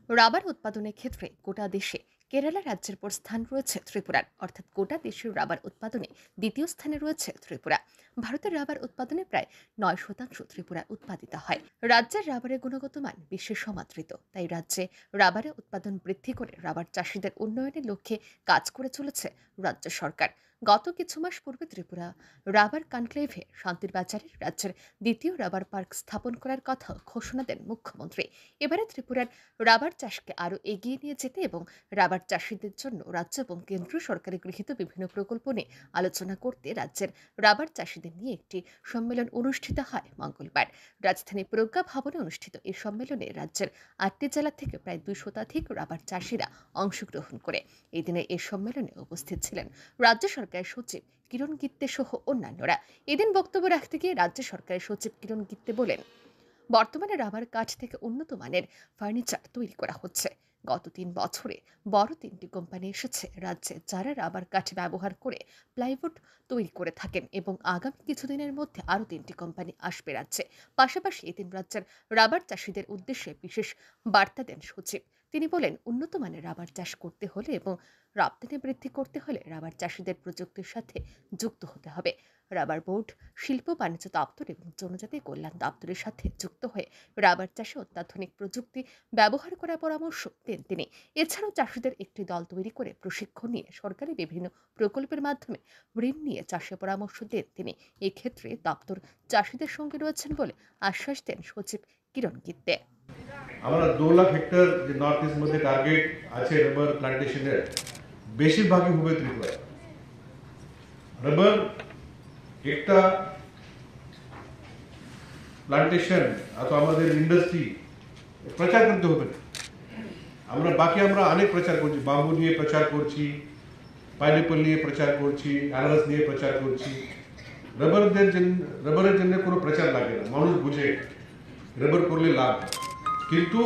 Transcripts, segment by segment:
Rubber উৎপাদনের ক্ষেত্রে গোটা দেশে কেরালা রাজ্যের পর স্থান রয়েছে ত্রিপুরার, অর্থাৎ গোটা দেশের রাবার উৎপাদনে দ্বিতীয় স্থানে রয়েছে ত্রিপুরা। ভারতের রাবার উৎপাদনে প্রায় 9% ত্রিপুরায় উৎপাদিত হয়। রাজ্যের রাবারের গুণগত মান বিশ্বের সমাদৃত, তাই রাজ্যে রাবারের উৎপাদন বৃদ্ধি করে রাবার চাষিদের উন্নয়নের লক্ষ্যে কাজ করে চলেছে রাজ্য সরকার। গত কিছু মাস পূর্বে ত্রিপুরা রাবার কনক্লেভে শান্তির বাজারে রাজ্যের দ্বিতীয় রাবার পার্ক স্থাপন করার কথা ঘোষণা দেন মুখ্যমন্ত্রী। এবারে ত্রিপুরার রাবার চাষকে আরও এগিয়ে নিয়ে যেতে এবং রাবার চাষিদের জন্য রাজ্য এবং কেন্দ্রীয় সরকারের গৃহীত বিভিন্ন প্রকল্প নিয়ে আলোচনা করতে রাজ্যের রাবার চাষিদের নিয়ে একটি সম্মেলন অনুষ্ঠিত হয় মঙ্গলবার। রাজধানী প্রজ্ঞা ভবনে অনুষ্ঠিত এই সম্মেলনে রাজ্যের 8টি জেলা থেকে প্রায় 200 শতাধিক রাবার চাষিরা অংশগ্রহণ করে। এই দিনে এই সম্মেলনে উপস্থিত ছিলেন রাজ্য সরকারের সচিব কিরণ গিত্তে সহ অন্যান্যরা। এদিন বক্তব্য রাখতে গিয়ে রাজ্য সরকারের সচিব কিরণ গিত্তে বলেন, বর্তমানে রাবার কাঠ থেকে উন্নত মানের ফার্নিচার তৈরি করা হচ্ছে। গত 3 বছরে বড় 3টি কোম্পানি এসেছে রাজ্যে, যারা রাবার কাঠ ব্যবহার করে প্লাইউড তৈরি করে থাকেন এবং আগামী কিছুদিনের মধ্যে আরও 3টি কোম্পানি আসবে রাজ্যে। পাশাপাশি এদিন রাজ্যের রাবার চাষিদের উদ্দেশ্যে বিশেষ বার্তা দেন সচিব। তিনি বলেন, উন্নত মানের রাবার চাষ করতে হলে এবং রপ্তানি বৃদ্ধি করতে হলে রাবার চাষিদের প্রযুক্তির সাথে যুক্ত হতে হবে। রাবার বোর্ড, শিল্প বাণিজ্য দপ্তর এবং জনজাতি কল্যাণ দপ্তরের সাথে যুক্ত হয়ে রাবার চাষে অত্যাধুনিক প্রযুক্তি ব্যবহার করার পরামর্শ দেন তিনি। এছাড়াও চাষিদের একটি দল তৈরি করে প্রশিক্ষণ নিয়ে সরকারি বিভিন্ন প্রকল্পের মাধ্যমে ঋণ নিয়ে চাষে পরামর্শ দেন তিনি। এক্ষেত্রে দপ্তর চাষিদের সঙ্গে রয়েছেন বলে আশ্বাস দেন সচিব কিরণ গিত্তে। আমরা 2 লাখ হেক্টর যে নর্থ ইস্ট মধ্যে টার্গেট আছে রাবার প্লান্টেশনের, বেশিরভাগই হবে ত্রিপুরায়। রাবার একটা প্লান্টেশন অথবা আমাদের ইন্ডাস্ট্রি প্রচার করতে হবে না। আমরা অনেক প্রচার করছি, বাম্বু নিয়ে প্রচার করছি, পাইনঅ্যাপল নিয়ে প্রচার করছি, আনারস নিয়ে প্রচার করছি। রাবারের জন্য কোনো প্রচার লাগে না, মানুষ বুঝে রাবার করলে লাভ, কিন্তু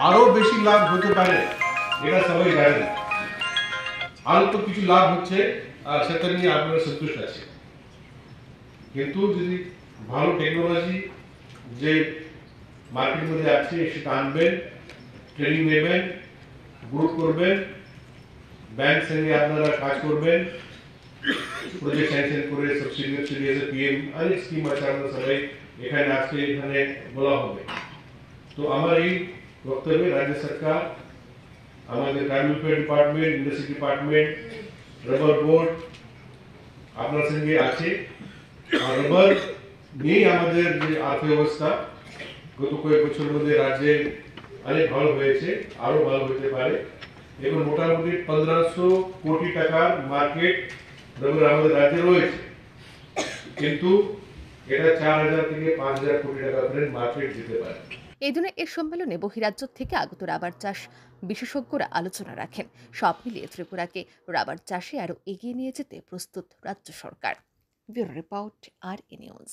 আরো বেশি লাভ হতে পারে এটা সবাই জানে না। আরো তো কিছু লাভ হচ্ছে আর সেটা নিয়ে আপনারা সন্তুষ্ট আছে, কিন্তু যদি ভালো টেকনোলজি যে মার্কেটের মধ্যে আছে সেটা আনবেন, ট্রেনিং নেবেন, গ্রুপ করবেন, ব্যাংক সঙ্গে আপনারা কাজ করবেন, প্রজেক্ট স্যাংশন করে সাবসিডি পিএম অনেক স্কিম আছে, আমরা সবাই এখানে বলা হবে। তো আমার এই বক্তব্যে রাজ্য সরকার, আমাদের tribal welfare department, industry department, rubber board আপনার সঙ্গে আছে। আর রাবার নিয়ে আমাদের যে অর্থব্যবস্থা গত কয়েক বছরের মধ্যে রাজ্যে অনেক ভালো হয়েছে, আরো ভালো হতে পারে। এখন মোটামুটি 1500 কোটি টাকার মার্কেট রাবার আমাদের রাজ্যে রয়েছে, কিন্তু এটা 4000 থেকে 5000 কোটি টাকা করে মার্কেট যেতে পারে। এই দিনে এ সম্মেলনে বহিরাজ্য থেকে আগত রাবার চাষ বিশেষজ্ঞরা আলোচনা রাখেন। সব মিলিয়ে ত্রিপুরাকে রাবার চাষে আরও এগিয়ে নিয়ে যেতে প্রস্তুত রাজ্য সরকার। ব্যুরো রিপোর্ট, আর নিউজ।